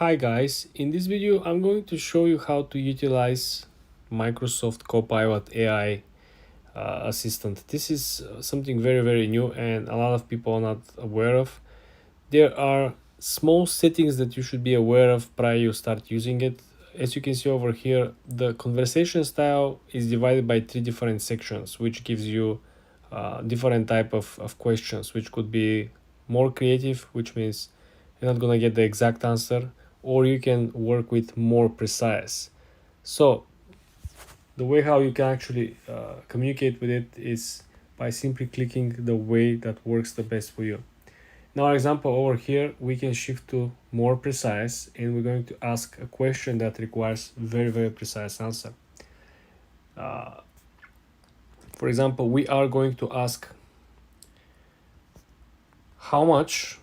Hi guys, in this video I'm going to show you how to utilize Microsoft Copilot AI assistant. This is something very new and a lot of people are not aware of. There are small settings that you should be aware of prior you start using it. As you can see over here, the conversation style is divided by 3 different sections, which gives you different type of questions, which could be more creative, which means you're not gonna get the exact answer, or you can work with more precise. So the way how you can actually communicate with it is by simply clicking the way that works the best for you. Now, our example over here, we can shift to more precise, and we're going to ask a question that requires very precise answer. For example, we are going to ask how much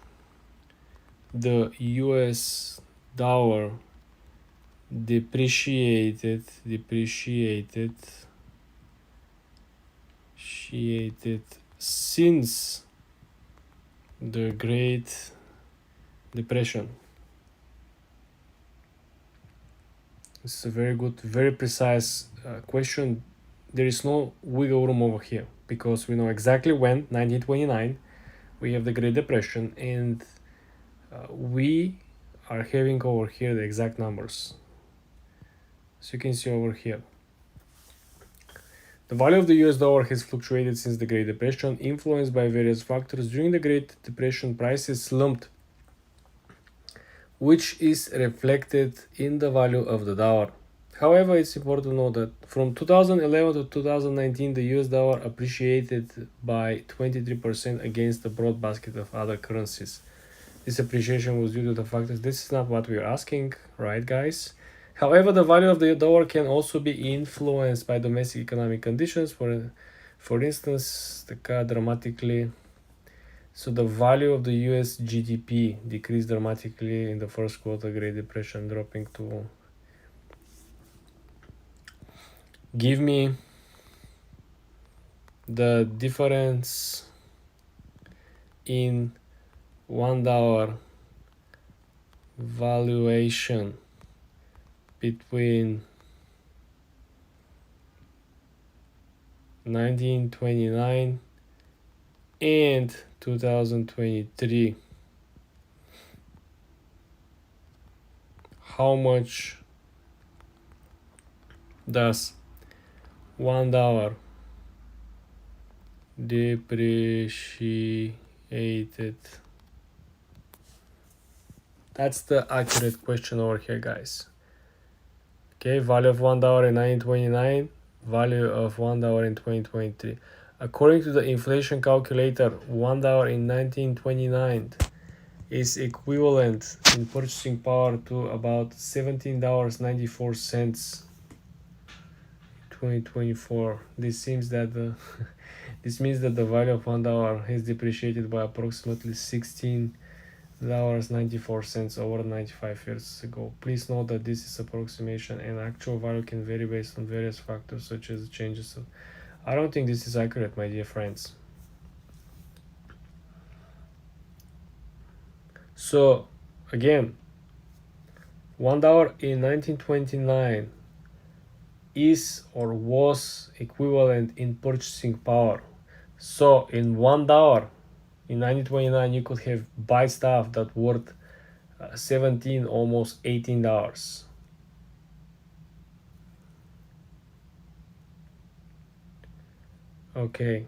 the US dollar depreciated since the Great Depression. This is a very good, very precise question. There is no wiggle room over here because we know exactly when, 1929, we have the Great Depression, and we are having over here the exact numbers. So you can see over here, the value of the US dollar has fluctuated since the Great Depression, influenced by various factors. During the Great Depression, prices slumped, which is reflected in the value of the dollar. However, it's important to note that from 2011 to 2019, the US dollar appreciated by 23% against a broad basket of other currencies. This appreciation was due to the fact that this is not what we're asking, right, guys? However, the value of the dollar can also be influenced by domestic economic conditions. For instance, the cut dramatically. So the value of the US GDP decreased dramatically in the first quarter Great Depression, dropping to... Give me the difference in $1 valuation between 1929 and 2023. How much does $1 depreciated? That's the accurate question over here, guys. Okay, value of $1 in 1929, value of $1 in 2023. According to the inflation calculator, $1 in 1929 is equivalent in purchasing power to about $17.94 2024. This means that the value of $1 has depreciated by approximately $16.94 over 95 years ago. Please note that this is approximation and actual value can vary based on various factors such as changes of... I don't think this is accurate, my dear friends. So again, $1 in 1929 is or was equivalent in purchasing power. So in $1 in 1929 you could have buy stuff that worth 17, almost $18. Okay,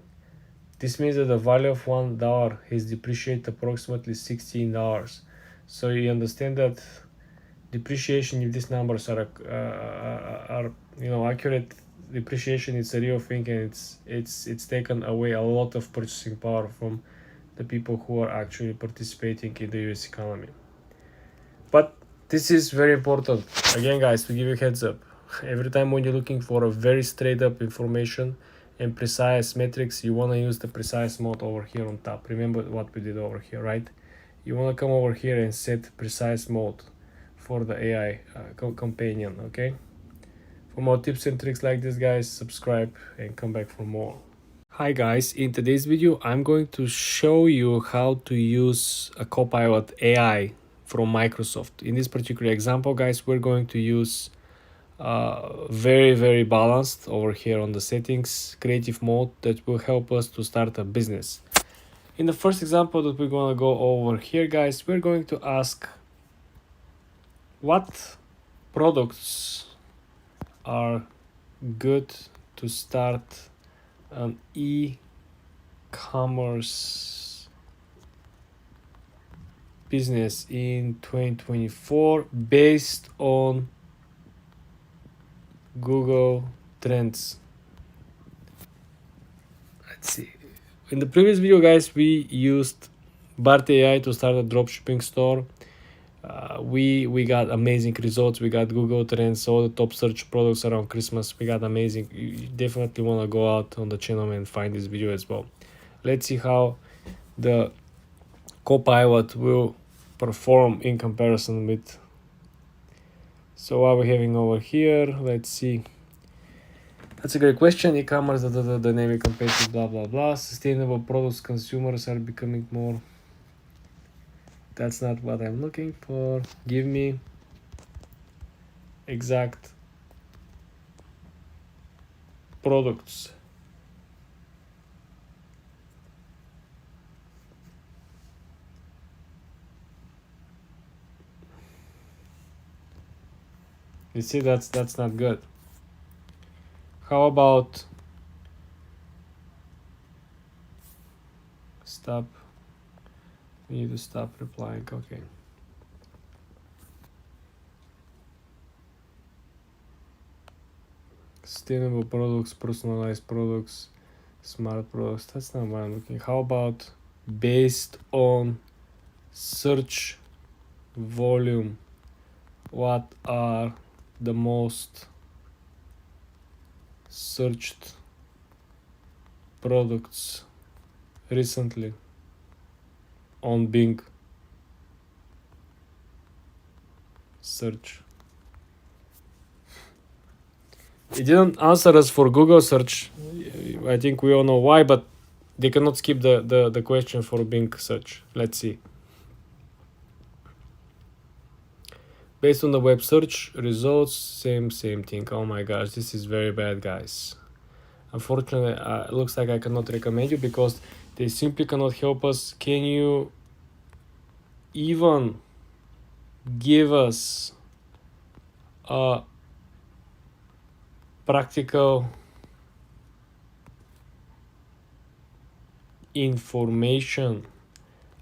this means that the value of $1 has depreciated approximately $16. So you understand that depreciation, if these numbers are accurate, depreciation is a real thing, and it's taken away a lot of purchasing power from the people who are actually participating in the US economy. But this is very important, again guys, to give you a heads up. Every time when you're looking for a very straight up information and precise metrics, you want to use the precise mode over here on top. Remember what we did over here, right? You want to come over here and set precise mode for the AI companion. Okay, for more tips and tricks like this, guys, subscribe and come back for more. Hi guys, in today's video I'm going to show you how to use a Copilot AI from Microsoft. In this particular example, guys, we're going to use very balanced over here on the settings creative mode that will help us to start a business. In the first example that we're going to go over here, guys, we're going to ask what products are good to start an e-commerce business in 2024 based on Google Trends. Let's see. In the previous video, guys, we used Bart AI to start a dropshipping store. We got amazing results. We got Google Trends, all the top search products around Christmas. We got amazing. You definitely want to go out on the channel and find this video as well. Let's see how the Copilot will perform in comparison with. So what we're having over here, let's see. That's a great question. E-commerce, dynamic competitive, blah blah blah. Sustainable products, consumers are becoming more. That's not what I'm looking for. Give me exact products. You see, that's not good. How about stop? We need to stop replying. Okay. Sustainable products, personalized products, smart products. That's not what I'm looking. How about based on search volume? What are the most searched products recently on Bing search? It didn't answer us for Google search. I think we all know why, but they cannot skip the question for Bing search. Let's see. Based on the web search results, same thing. Oh my gosh, this is very bad, guys. Unfortunately, it looks like I cannot recommend you because they simply cannot help us. Can you even give us a practical information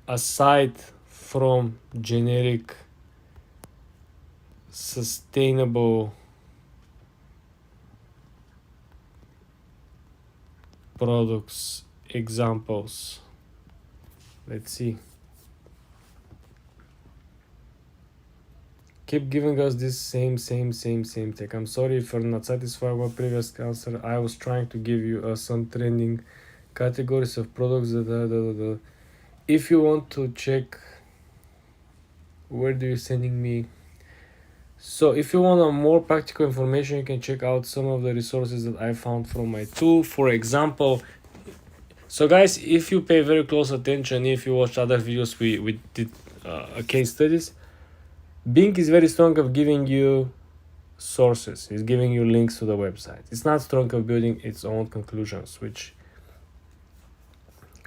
aside from generic sustainable products examples? Let's see. Keep giving us this same tech. I'm sorry if you're not satisfied with previous answer. I was trying to give you some trending categories of products that if you want to check, where do you sending me? So if you want a more practical information, you can check out some of the resources that I found from my tool. For example, so guys, if you pay very close attention, if you watch other videos, we did case studies. Bing is very strong of giving you sources. It's giving you links to the website. It's not strong of building its own conclusions, which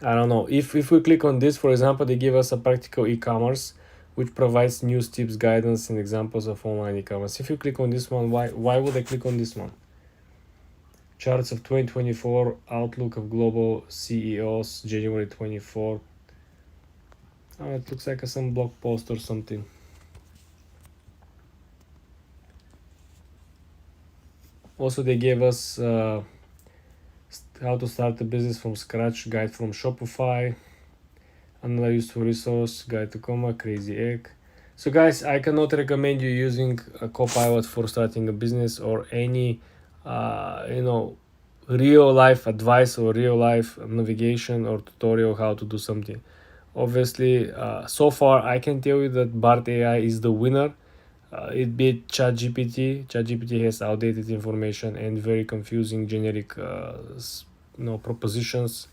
I don't know. If we click on this, for example, they give us a practical e-commerce, which provides news, tips, guidance, and examples of online e-commerce. If you click on this one, why would I click on this one? Charts of 2024, outlook of global CEOs, January 24. Oh, it looks like some blog post or something. Also, they gave us how to start a business from scratch, guide from Shopify, another useful resource, guide to comma, crazy egg. So guys, I cannot recommend you using a Copilot for starting a business or any real life advice or real life navigation or tutorial how to do something. Obviously, so far I can tell you that Bart AI is the winner. It beat ChatGPT. ChatGPT has outdated information and very confusing generic propositions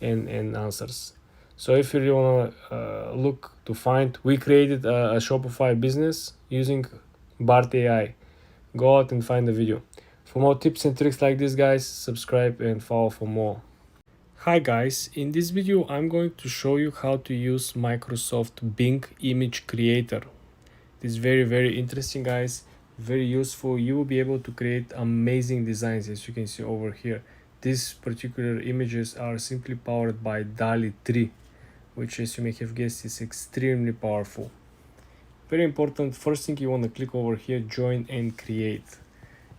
and answers. So if you really want to look to find, we created a Shopify business using Bart AI. Go out and find the video. For more tips and tricks like this, guys, subscribe and follow for more. Hi guys, in this video I'm going to show you how to use Microsoft Bing Image Creator. It is very interesting, guys, very useful. You will be able to create amazing designs, as you can see over here. These particular images are simply powered by Dalio 3, which, as you may have guessed, is extremely powerful. Very important, first thing you want to click over here, join and create.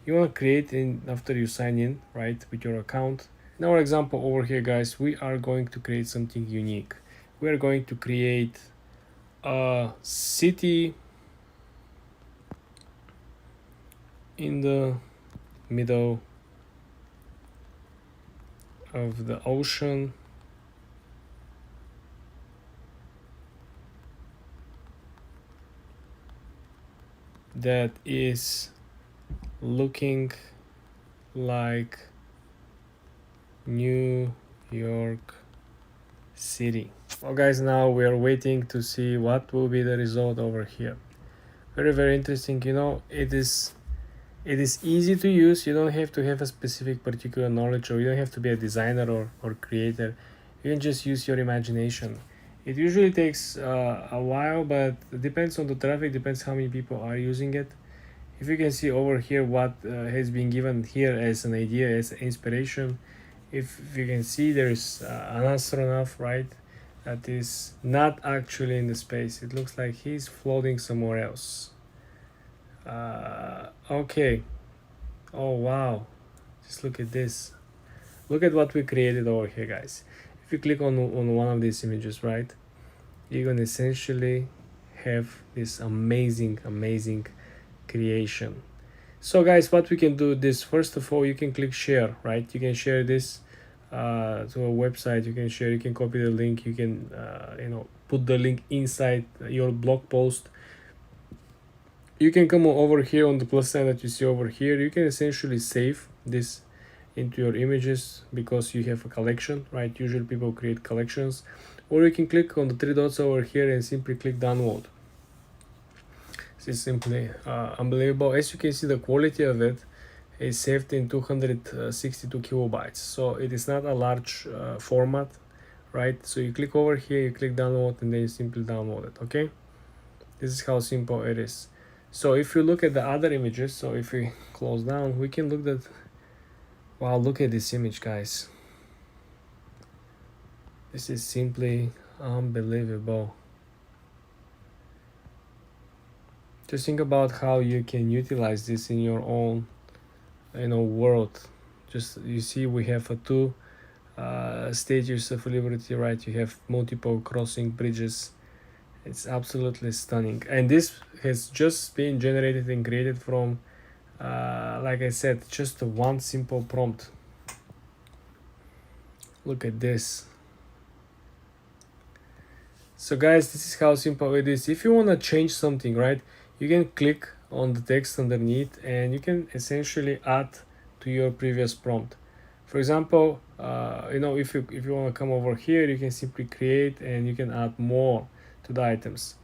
You want to create after you sign in, right, with your account. In our example over here, guys, we are going to create something unique. We are going to create a city in the middle of the ocean, that is looking like New York City. Well guys, now we are waiting to see what will be the result over here. Very interesting. You know, it is easy to use. You don't have to have a specific particular knowledge, or you don't have to be a designer or creator. You can just use your imagination. It usually takes a while, but it depends on the traffic, depends how many people are using it. If you can see over here what has been given here as an idea, as inspiration, if you can see, there's an astronaut, right, that is not actually in the space. It looks like he's floating somewhere else. Okay. Oh wow, just look at this. Look at what we created over here, guys. If you click on one of these images, right, you're gonna essentially have this amazing creation. So guys, what we can do this, first of all, you can click share, right? You can share this to a website. You can share, you can copy the link, you can put the link inside your blog post. You can come over here on the plus sign that you see over here. You can essentially save this into your images because you have a collection, right? Usually people create collections. Or you can click on the three dots over here and simply click download. This is simply unbelievable. As you can see, the quality of it is saved in 262 kilobytes. So it is not a large format, right? So you click over here, you click download, and then you simply download it, okay? This is how simple it is. So if you look at the other images, so if we close down, we can look at, wow, look at this image, guys. This is simply unbelievable. Just think about how you can utilize this in your own, world. Just, you see, we have two statues of liberty, right? You have multiple crossing bridges. It's absolutely stunning, and this has just been generated and created from like I said, just one simple prompt. Look at this. So guys, this is how simple it is. If you want to change something, right, you can click on the text underneath and you can essentially add to your previous prompt. For example, if you want to come over here, you can simply create and you can add more to the items.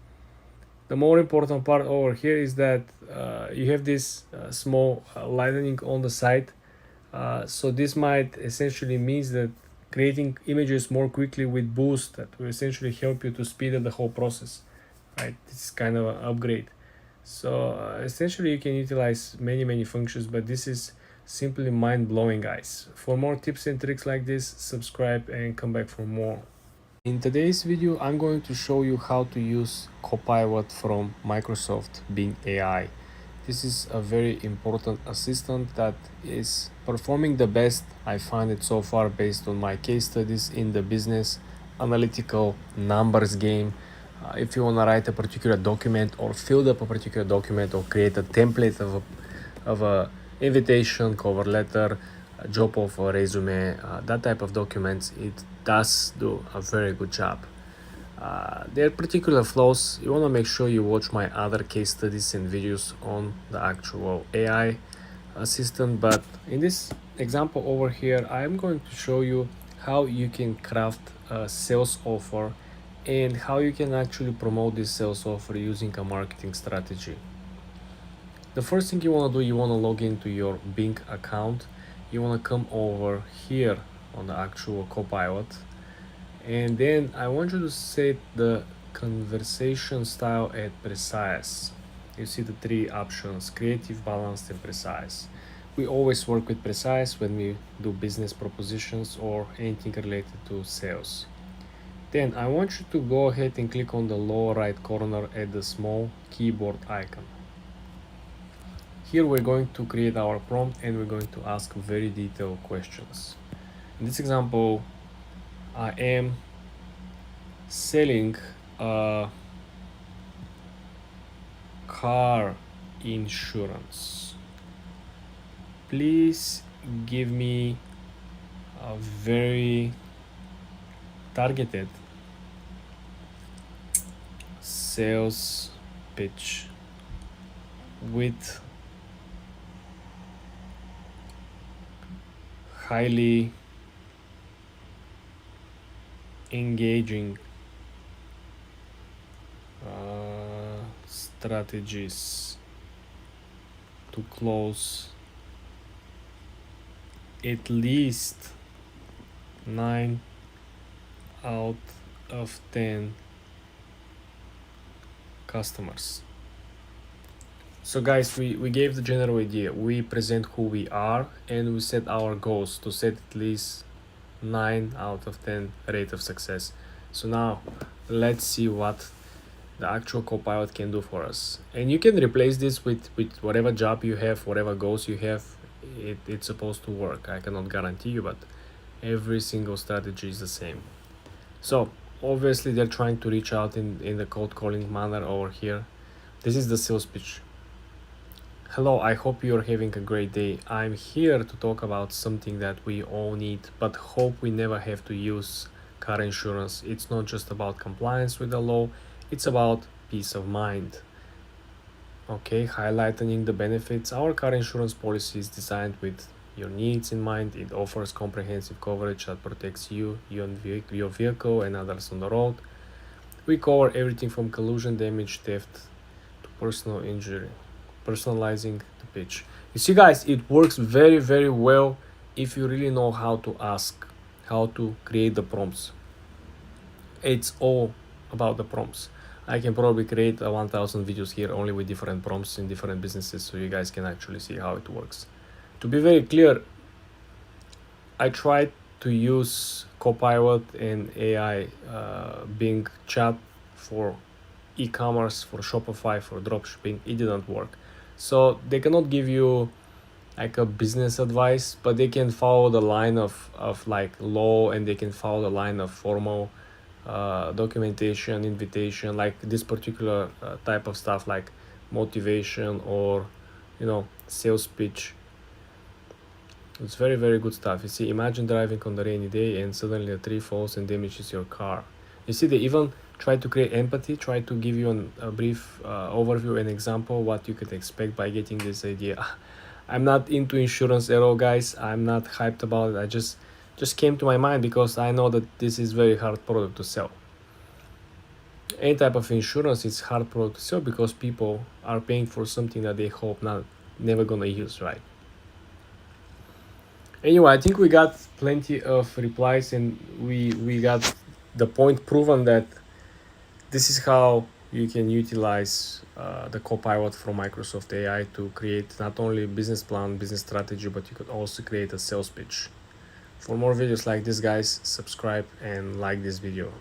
The more important part over here is that you have this small lightning on the side. So this might essentially means that creating images more quickly with Boost, that will essentially help you to speed up the whole process, right? This is kind of an upgrade. So essentially you can utilize many functions, but this is simply mind-blowing, guys. For more tips and tricks like this, subscribe and come back for more. In today's video, I'm going to show you how to use Copilot from Microsoft Bing AI. This is a very important assistant that is performing the best I find it so far based on my case studies in the business analytical numbers game. If you want to write a particular document or fill up a particular document or create a template of a invitation, cover letter, a job offer, resume, that type of documents, it does do a very good job. There are particular flaws. You want to make sure you watch my other case studies and videos on the actual AI assistant, but in this example over here, I'm going to show you how you can craft a sales offer and how you can actually promote this sales offer using a marketing strategy. The first thing you want to do, you want to log into your Bing account. You want to come over here on the actual Copilot, and then I want you to set the conversation style at precise. You see the three options: creative, balanced, and precise. We always work with precise when we do business propositions or anything related to sales. Then I want you to go ahead and click on the lower right corner at the small keyboard icon. Here we're going to create our prompt and we're going to ask very detailed questions. In this example, I am selling car insurance. Please give me a very targeted sales pitch with highly engaging strategies to close at least 9 out of 10 customers. So guys, we gave the general idea. We present who we are and we set our goals to set at least 9 out of 10 rate of success. So now let's see what the actual Copilot can do for us. And you can replace this with whatever job you have, whatever goals you have. It's supposed to work. I cannot guarantee you, but every single strategy is the same. So obviously they're trying to reach out in the cold calling manner over here. This is the sales pitch. Hello, I hope you're having a great day. I'm here to talk about something that we all need, but hope we never have to use car insurance. It's not just about compliance with the law, it's about peace of mind. Okay, highlighting the benefits. Our car insurance policy is designed with your needs in mind. It offers comprehensive coverage that protects you, your vehicle, and others on the road. We cover everything from collision damage, theft, to personal injury. Personalizing the pitch. You see guys, it works very, very well if you really know how to ask, how to create the prompts. It's all about the prompts. I can probably create 1000 videos here only with different prompts in different businesses, so you guys can actually see how it works. To be very clear, I tried to use Copilot and AI Bing chat for e-commerce, for Shopify, for dropshipping. It didn't work. So they cannot give you like a business advice, but they can follow the line of like law, and they can follow the line of formal documentation, invitation, like this particular type of stuff, like motivation or sales pitch. It's very, very good stuff. You see, imagine driving on the rainy day and suddenly a tree falls and damages your car. You see, they even try to create empathy, try to give you a brief overview and example what you could expect by getting this idea. I'm not into insurance at all, guys. I'm not hyped about it. I just came to my mind because I know that this is very hard product to sell. Any type of insurance is hard product to sell because people are paying for something that they hope never gonna use, right? Anyway, I think we got plenty of replies and we got the point proven that this is how you can utilize the Copilot from Microsoft AI to create not only business plan, business strategy, but you could also create a sales pitch. For more videos like this, guys, subscribe and like this video.